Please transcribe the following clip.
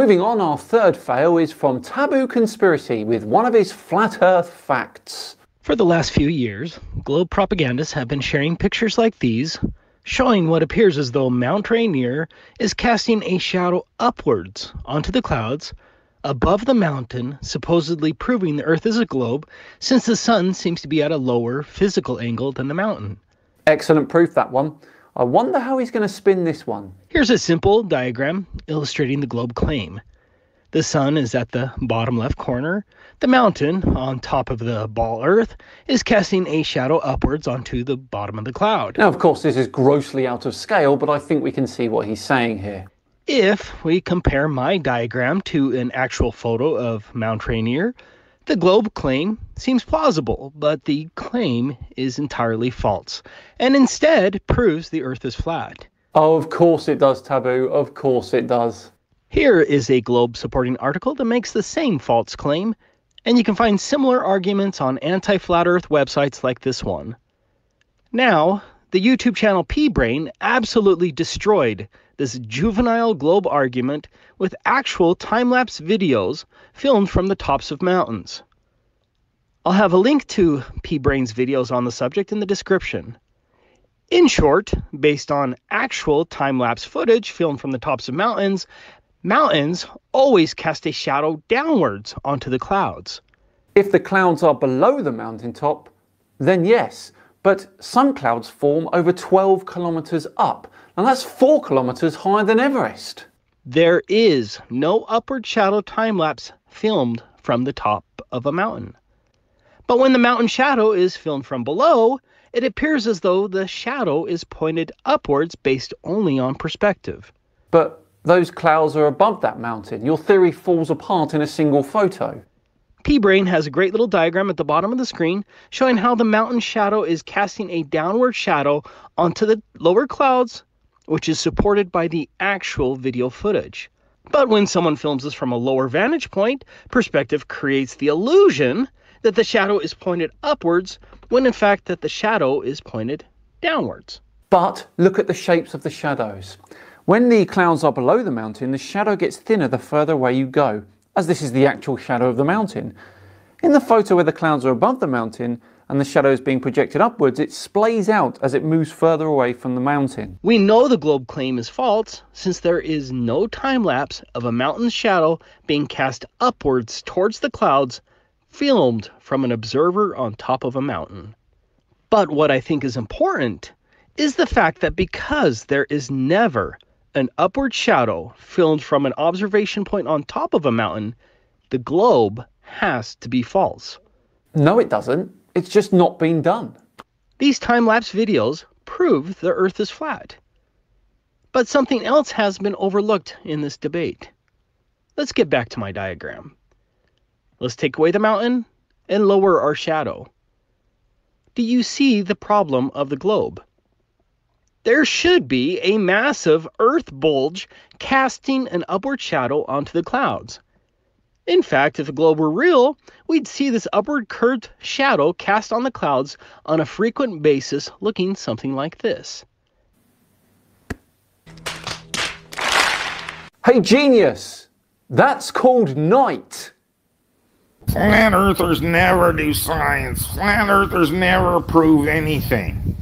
Moving on, our third fail is from Taboo Conspiracy with one of his flat earth facts. For the last few years, globe propagandists have been sharing pictures like these, showing what appears as though Mount Rainier is casting a shadow upwards onto the clouds above the mountain, supposedly proving the Earth is a globe, since the sun seems to be at a lower physical angle than the mountain. Excellent proof, that one. I wonder how he's going to spin this one. Here's a simple diagram illustrating the globe claim. The sun is at the bottom left corner. The mountain, on top of the ball Earth, is casting a shadow upwards onto the bottom of the cloud. Now, of course, this is grossly out of scale, but I think we can see what he's saying here. If we compare my diagram to an actual photo of Mount Rainier, the globe claim seems plausible, but the claim is entirely false, and instead proves the Earth is flat. Oh, of course it does, Taboo. Of course it does. Here is a globe supporting article that makes the same false claim, and you can find similar arguments on anti-flat Earth websites like this one. Now, the YouTube channel P-Brain absolutely destroyed this juvenile globe argument with actual time-lapse videos filmed from the tops of mountains. I'll have a link to P-Brain's videos on the subject in the description. In short, based on actual time-lapse footage filmed from the tops of mountains, mountains always cast a shadow downwards onto the clouds. If the clouds are below the mountaintop, then yes, but some clouds form over 12 kilometers up, and that's 4 kilometers higher than Everest. There is no upward shadow time-lapse filmed from the top of a mountain. But when the mountain shadow is filmed from below, it appears as though the shadow is pointed upwards based only on perspective. But those clouds are above that mountain. Your theory falls apart in a single photo. P-Brain has a great little diagram at the bottom of the screen showing how the mountain shadow is casting a downward shadow onto the lower clouds, which is supported by the actual video footage. But when someone films this from a lower vantage point, perspective creates the illusion that the shadow is pointed upwards, when in fact that the shadow is pointed downwards. But look at the shapes of the shadows. When the clouds are below the mountain, the shadow gets thinner the further away you go, as this is the actual shadow of the mountain. In the photo where the clouds are above the mountain and the shadow is being projected upwards, it splays out as it moves further away from the mountain. We know the globe claim is false since there is no time lapse of a mountain's shadow being cast upwards towards the clouds filmed from an observer on top of a mountain. But what I think is important is the fact that because there is never an upward shadow filmed from an observation point on top of a mountain, the globe has to be false. No, it doesn't. It's just not been done. These time-lapse videos prove the Earth is flat. But something else has been overlooked in this debate. Let's get back to my diagram. Let's take away the mountain and lower our shadow. Do you see the problem of the globe? There should be a massive Earth bulge casting an upward shadow onto the clouds. In fact, if the globe were real, we'd see this upward curved shadow cast on the clouds on a frequent basis, looking something like this. Hey, genius! That's called night! Flat earthers never do science. Flat earthers never prove anything.